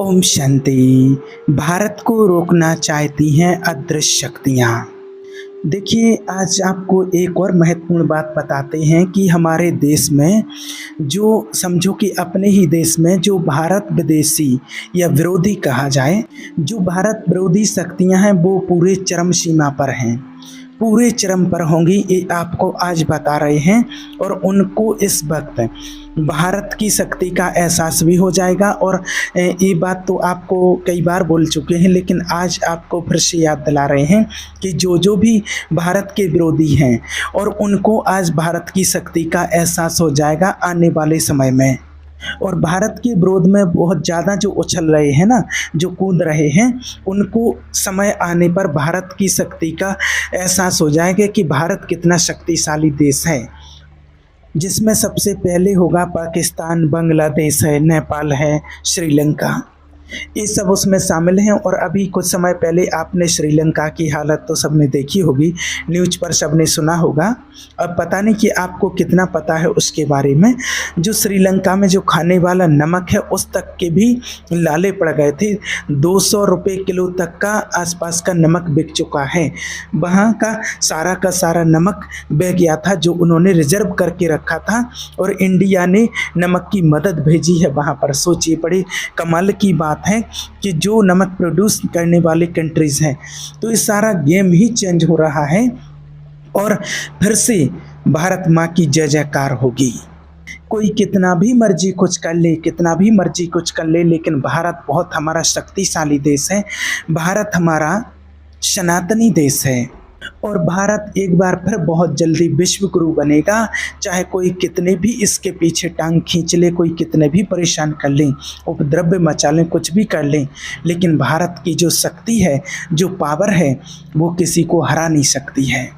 ओम शांति। भारत को रोकना चाहती हैं अदृश्य शक्तियाँ। देखिए, आज आपको एक और महत्वपूर्ण बात बताते हैं कि हमारे देश में जो समझो कि अपने ही देश में जो भारत विदेशी या विरोधी कहा जाए, जो भारत विरोधी शक्तियाँ हैं वो पूरे चरम सीमा पर हैं, पूरे चरम पर होंगी। ये आपको आज बता रहे हैं और उनको इस वक्त भारत की शक्ति का एहसास भी हो जाएगा। और ये बात तो आपको कई बार बोल चुके हैं, लेकिन आज आपको फिर से याद दिला रहे हैं कि जो भी भारत के विरोधी हैं और उनको आज भारत की शक्ति का एहसास हो जाएगा आने वाले समय में। और भारत के विरोध में बहुत ज़्यादा जो उछल रहे हैं ना, जो कूद रहे हैं, उनको समय आने पर भारत की शक्ति का एहसास हो जाएगा कि भारत कितना शक्तिशाली देश है, जिसमें सबसे पहले होगा पाकिस्तान, बांग्लादेश है, नेपाल है, श्रीलंका, ये सब उसमें शामिल हैं। और अभी कुछ समय पहले आपने श्रीलंका की हालत तो सबने देखी होगी, न्यूज़ पर सबने सुना होगा। अब पता नहीं कि आपको कितना पता है उसके बारे में। जो श्रीलंका में जो खाने वाला नमक है उस तक के भी लाले पड़ गए थे। 200 रुपये किलो तक का आसपास का नमक बिक चुका है। वहाँ का सारा नमक बह गया था जो उन्होंने रिजर्व करके रखा था, और इंडिया ने नमक की मदद भेजी है वहाँ पर। सोचिए, बड़ी कमाल की बात है कि जो नमक प्रोड्यूस करने वाली कंट्रीज़ हैं, तो ये सारा गेम ही चेंज हो रहा है और फिर से भारत माँ की जय जयकार होगी। कोई कितना भी मर्जी कुछ कर ले, कितना भी मर्जी कुछ कर ले, लेकिन भारत बहुत हमारा शक्तिशाली देश है। भारत हमारा सनातनी देश है और भारत एक बार फिर बहुत जल्दी विश्व गुरु बनेगा। चाहे कोई कितने भी इसके पीछे टांग खींच ले, कोई कितने भी परेशान कर लें, उपद्रव मचा लें, कुछ भी कर लें, लेकिन भारत की जो शक्ति है, जो पावर है, वो किसी को हरा नहीं सकती है।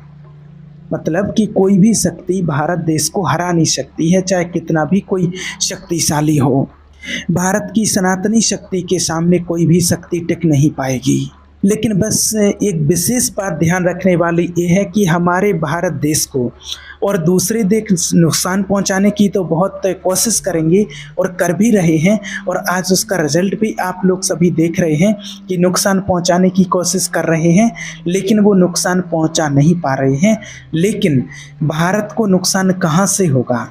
मतलब कि कोई भी शक्ति भारत देश को हरा नहीं सकती है, चाहे कितना भी कोई शक्तिशाली हो। भारत की सनातनी शक्ति के सामने कोई भी शक्ति टिक नहीं पाएगी। लेकिन बस एक विशेष बात ध्यान रखने वाली ये है कि हमारे भारत देश को और दूसरे देश नुकसान पहुंचाने की तो बहुत कोशिश करेंगे और कर भी रहे हैं, और आज उसका रिजल्ट भी आप लोग सभी देख रहे हैं कि नुकसान पहुंचाने की कोशिश कर रहे हैं, लेकिन वो नुकसान पहुंचा नहीं पा रहे हैं। लेकिन भारत को नुकसान कहाँ से होगा?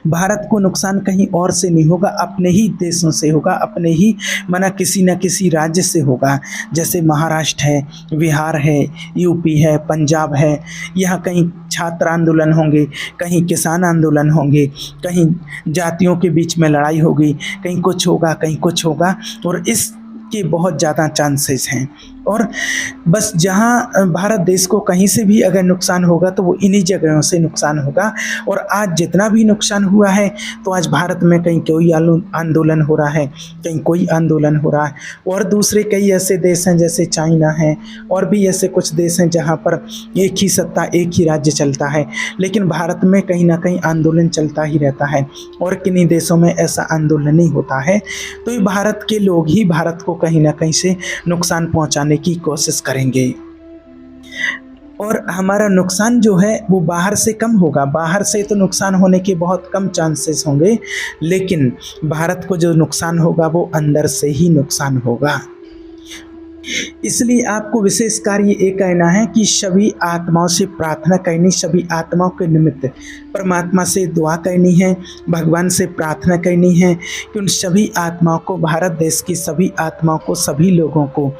भारत को नुकसान कहीं और से नहीं होगा, अपने ही देशों से होगा, अपने ही किसी न किसी राज्य से होगा। जैसे महाराष्ट्र है, बिहार है, यूपी है, पंजाब है। यहाँ कहीं छात्र आंदोलन होंगे, कहीं किसान आंदोलन होंगे, कहीं जातियों के बीच में लड़ाई होगी, कहीं कुछ होगा, कहीं कुछ होगा, और इसके बहुत ज़्यादा चांसेस हैं। और बस जहाँ भारत देश को कहीं से भी अगर नुकसान होगा तो वो इन्हीं जगहों से नुकसान होगा। और आज जितना भी नुकसान हुआ है, तो आज भारत में कहीं कोई आंदोलन हो रहा है, कहीं कोई आंदोलन हो रहा है, और दूसरे कई ऐसे देश हैं जैसे चाइना है, और भी ऐसे कुछ देश हैं जहाँ पर एक ही सत्ता, एक ही राज्य चलता है, लेकिन भारत में कहीं ना कहीं आंदोलन चलता ही रहता है, और किन्हीं देशों में ऐसा आंदोलन नहीं होता है। तो ये भारत के लोग ही भारत को कहीं ना कहीं से नुकसान पहुँचाने की कोशिश करेंगे, और हमारा नुकसान जो है वो बाहर से कम होगा। बाहर से तो नुकसान होने के बहुत कम चांसेस होंगे, लेकिन भारत को जो नुकसान होगा वो अंदर से ही नुकसान होगा। इसलिए आपको विशेष कार्य ये कहना है कि सभी आत्माओं से प्रार्थना करनी, सभी आत्माओं के निमित्त परमात्मा से दुआ करनी है, भगवान से प्रार्थना करनी है कि उन सभी आत्माओं को, भारत देश की सभी आत्माओं को, सभी लोगों को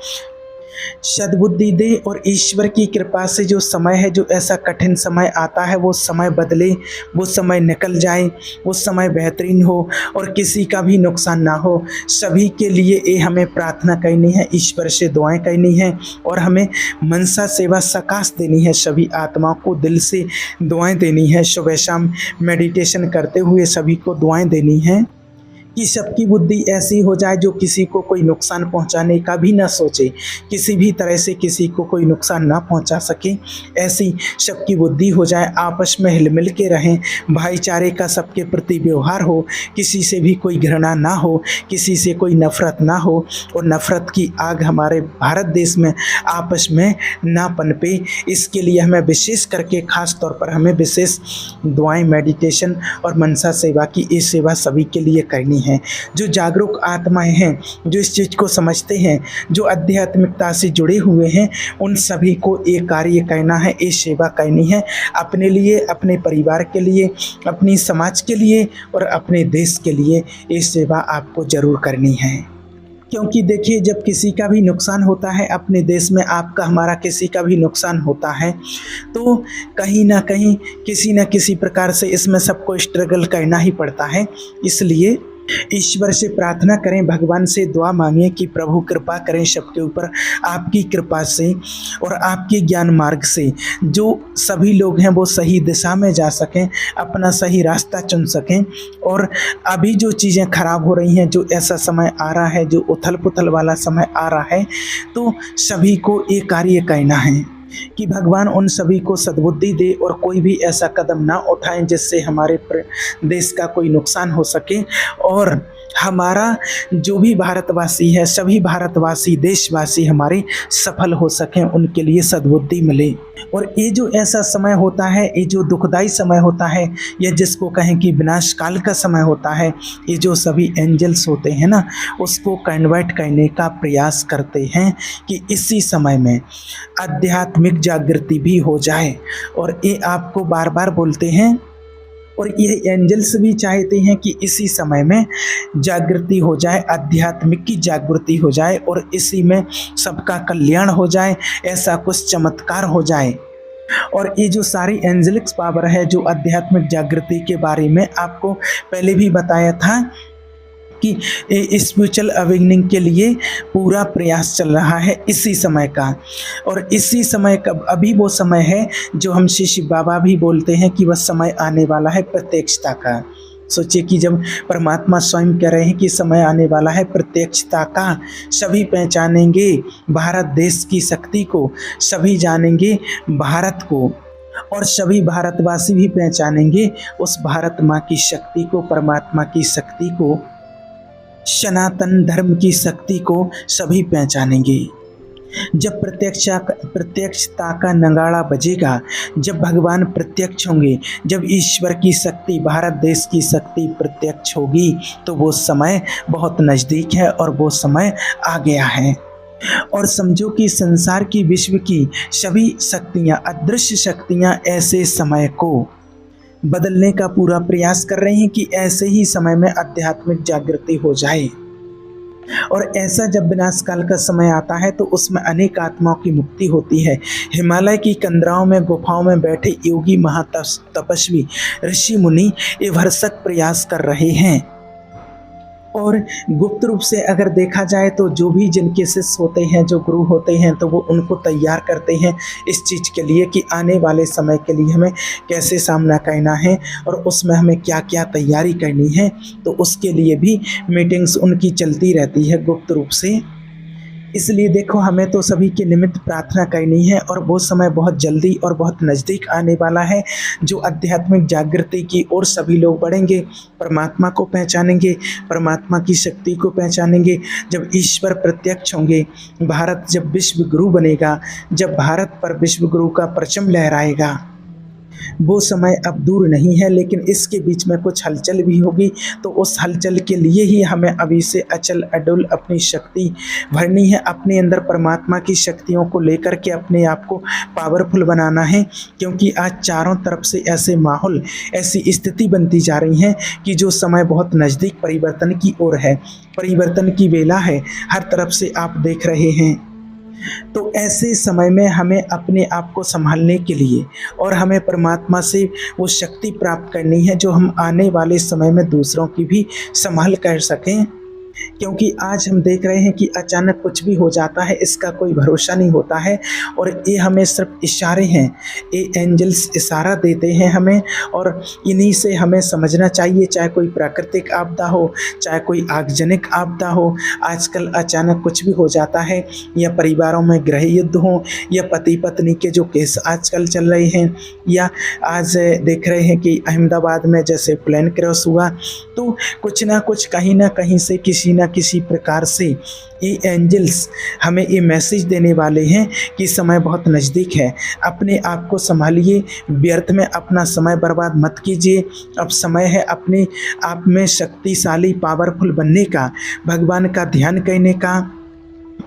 सद्बुद्धि दे, और ईश्वर की कृपा से जो समय है, जो ऐसा कठिन समय आता है, वो समय बदले, वो समय निकल जाए, वो समय बेहतरीन हो और किसी का भी नुकसान ना हो। सभी के लिए ये हमें प्रार्थना करनी है, ईश्वर से दुआएं करनी है, और हमें मनसा सेवा सकाश देनी है। सभी आत्माओं को दिल से दुआएं देनी है, सुबह शाम मेडिटेशन करते हुए सभी को दुआएं देनी है कि सबकी बुद्धि ऐसी हो जाए जो किसी को कोई नुकसान पहुंचाने का भी ना सोचे, किसी भी तरह से किसी को कोई नुकसान ना पहुंचा सके, ऐसी सबकी बुद्धि हो जाए। आपस में हिल मिल के रहें, भाईचारे का सबके प्रति व्यवहार हो, किसी से भी कोई घृणा ना हो, किसी से कोई नफ़रत ना हो, और नफ़रत की आग हमारे भारत देश में आपस में ना पनपे। इसके लिए हमें विशेष करके ख़ास तौर पर हमें विशेष दुआएं, मेडिटेशन और मनसा सेवा की ये सेवा सभी के लिए करनी हैं, जो जागरूक आत्माएं हैं, जो इस चीज़ को समझते हैं, जो आध्यात्मिकता से जुड़े हुए हैं, उन सभी को ये कार्य करना है, ये सेवा करनी है अपने लिए, अपने परिवार के लिए, अपनी समाज के लिए और अपने देश के लिए। ये सेवा आपको ज़रूर करनी है, क्योंकि देखिए जब किसी का भी नुकसान होता है अपने देश में, आपका हमारा किसी का भी नुकसान होता है, तो कहीं ना कहीं किसी न किसी प्रकार से इसमें सबको स्ट्रगल करना ही पड़ता है। इसलिए ईश्वर से प्रार्थना करें, भगवान से दुआ मांगें कि प्रभु कृपा करें सबके ऊपर, आपकी कृपा से और आपके ज्ञान मार्ग से जो सभी लोग हैं वो सही दिशा में जा सकें, अपना सही रास्ता चुन सकें। और अभी जो चीज़ें खराब हो रही हैं, जो ऐसा समय आ रहा है, जो उथल पुथल वाला समय आ रहा है, तो सभी को ये कार्य करना है कि भगवान उन सभी को सद्बुद्धि दे और कोई भी ऐसा कदम ना उठाएं जिससे हमारे देश का कोई नुकसान हो सके, और हमारा जो भी भारतवासी है, सभी भारतवासी देशवासी हमारे सफल हो सकें, उनके लिए सद्बुद्धि मिले। और ये जो ऐसा समय होता है, ये जो दुखदाई समय होता है, ये जिसको कहें कि विनाश काल का समय होता है, ये जो सभी एंजल्स होते हैं ना, उसको कन्वर्ट करने का प्रयास करते हैं कि इसी समय में आध्यात्मिक जागृति भी हो जाए। और ये आपको बार बार बोलते हैं, और ये एंजल्स भी चाहते हैं कि इसी समय में जागृति हो जाए, आध्यात्मिक की जागृति हो जाए और इसी में सबका कल्याण हो जाए, ऐसा कुछ चमत्कार हो जाए। और ये जो सारी एंजेलिक्स पावर है, जो आध्यात्मिक जागृति के बारे में आपको पहले भी बताया था कि स्पिरिचुअल अवेकनिंग के लिए पूरा प्रयास चल रहा है इसी समय का। और इसी समय का अभी वो समय है जो हम शिव बाबा भी बोलते हैं कि वह समय आने वाला है प्रत्यक्षता का। सोचिए कि जब परमात्मा स्वयं कह रहे हैं कि समय आने वाला है प्रत्यक्षता का, सभी पहचानेंगे भारत देश की शक्ति को, सभी जानेंगे भारत को, और सभी भारतवासी भी पहचानेंगे उस भारत माँ की शक्ति को, परमात्मा की शक्ति को, सनातन धर्म की शक्ति को सभी पहचानेंगे। जब प्रत्यक्षता का नगाड़ा बजेगा, जब भगवान प्रत्यक्ष होंगे, जब ईश्वर की शक्ति, भारत देश की शक्ति प्रत्यक्ष होगी, तो वो समय बहुत नज़दीक है और वो समय आ गया है। और समझो कि संसार की, विश्व की सभी शक्तियाँ, अदृश्य शक्तियाँ ऐसे समय को बदलने का पूरा प्रयास कर रहे हैं कि ऐसे ही समय में आध्यात्मिक जागृति हो जाए। और ऐसा जब विनाश काल का समय आता है तो उसमें अनेक आत्माओं की मुक्ति होती है। हिमालय की कंदराओं में, गुफाओं में बैठे योगी, महातपस्वी, ऋषि मुनि ये भरसक प्रयास कर रहे हैं। और गुप्त रूप से अगर देखा जाए तो जो भी जिनके शिष्य होते हैं, जो गुरु होते हैं, तो वो उनको तैयार करते हैं इस चीज़ के लिए कि आने वाले समय के लिए हमें कैसे सामना करना है और उसमें हमें क्या क्या तैयारी करनी है। तो उसके लिए भी मीटिंग्स उनकी चलती रहती है गुप्त रूप से। इसलिए देखो, हमें तो सभी के निमित्त प्रार्थना करनी है और वो समय बहुत जल्दी और बहुत नज़दीक आने वाला है जो आध्यात्मिक जागृति की ओर सभी लोग बढ़ेंगे, परमात्मा को पहचानेंगे, परमात्मा की शक्ति को पहचानेंगे। जब ईश्वर प्रत्यक्ष होंगे, भारत जब विश्व गुरु बनेगा, जब भारत पर विश्व गुरु का परचम लहराएगा, वो समय अब दूर नहीं है। लेकिन इसके बीच में कुछ हलचल भी होगी, तो उस हलचल के लिए ही हमें अभी से अचल अडुल अपनी शक्ति भरनी है, अपने अंदर परमात्मा की शक्तियों को लेकर के अपने आप को पावरफुल बनाना है। क्योंकि आज चारों तरफ से ऐसे माहौल, ऐसी स्थिति बनती जा रही है कि जो समय बहुत नज़दीक परिवर्तन की ओर है, परिवर्तन की बेला है, हर तरफ से आप देख रहे हैं। तो ऐसे समय में हमें अपने आप को संभालने के लिए और हमें परमात्मा से वो शक्ति प्राप्त करनी है जो हम आने वाले समय में दूसरों की भी संभाल कर सकें। क्योंकि आज हम देख रहे हैं कि अचानक कुछ भी हो जाता है, इसका कोई भरोसा नहीं होता है। और ये हमें सिर्फ इशारे हैं, ये एंजल्स इशारा देते हैं हमें, और इन्हीं से हमें समझना चाहिए। चाहे कोई प्राकृतिक आपदा हो, चाहे कोई आगजनिक आपदा हो, आजकल अचानक कुछ भी हो जाता है, या परिवारों में गृह युद्ध हो, या पति पत्नी के जो केस आजकल चल रहे हैं, या आज देख रहे हैं कि अहमदाबाद में जैसे प्लेन क्रैश हुआ, तो कुछ ना कुछ कहीं ना कहीं से किसी किसी न किसी प्रकार से ये एंजल्स हमें ये मैसेज देने वाले हैं कि समय बहुत नज़दीक है। अपने आप को संभालिए, व्यर्थ में अपना समय बर्बाद मत कीजिए। अब समय है अपने आप में शक्तिशाली पावरफुल बनने का, भगवान का ध्यान करने का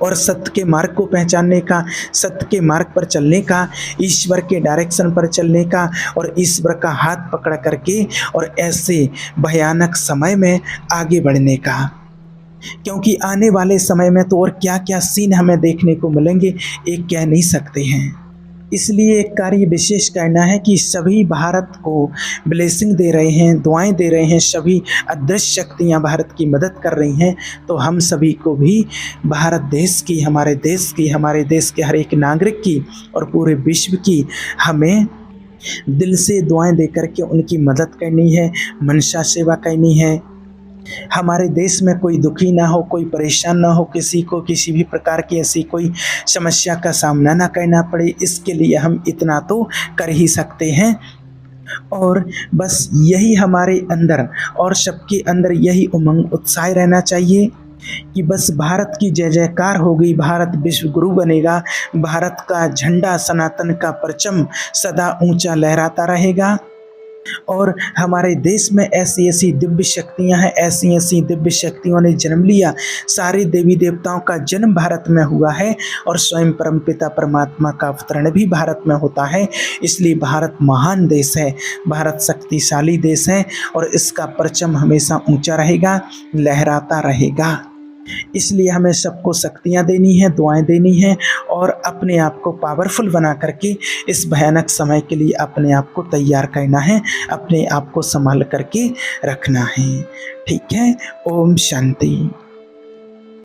और सत्य के मार्ग को पहचानने का, सत्य के मार्ग पर चलने का, ईश्वर के डायरेक्शन पर चलने का और ईश्वर का हाथ पकड़ करके और ऐसे भयानक समय में आगे बढ़ने का। क्योंकि आने वाले समय में तो और क्या क्या सीन हमें देखने को मिलेंगे, एक कह नहीं सकते हैं। इसलिए एक कार्य विशेष करना है कि सभी भारत को ब्लेसिंग दे रहे हैं, दुआएं दे रहे हैं, सभी अदृश्य शक्तियां भारत की मदद कर रही हैं। तो हम सभी को भी भारत देश की, हमारे देश के हर एक नागरिक की और पूरे विश्व की हमें दिल से दुआएं दे करके उनकी मदद करनी है, मनसा सेवा करनी है। हमारे देश में कोई दुखी ना हो, कोई परेशान ना हो, किसी को किसी भी प्रकार की ऐसी कोई समस्या का सामना ना करना पड़े, इसके लिए हम इतना तो कर ही सकते हैं। और बस यही हमारे अंदर और सबके अंदर यही उमंग उत्साह रहना चाहिए कि बस भारत की जय जयकार होगी, भारत विश्व गुरु बनेगा, भारत का झंडा सनातन का परचम सदा ऊंचा लहराता रहेगा। और हमारे देश में ऐसी ऐसी दिव्य शक्तियां हैं, ऐसी ऐसी दिव्य शक्तियों ने जन्म लिया। सारे देवी देवताओं का जन्म भारत में हुआ है और स्वयं परमपिता परमात्मा का अवतरण भी भारत में होता है। इसलिए भारत महान देश है, भारत शक्तिशाली देश है और इसका परचम हमेशा ऊंचा रहेगा, लहराता रहेगा। इसलिए हमें सबको शक्तियाँ देनी है, दुआएं देनी है और अपने आप को पावरफुल बना करके इस भयानक समय के लिए अपने आप को तैयार करना है, अपने आप को संभाल करके रखना है। ठीक है। ओम शांति।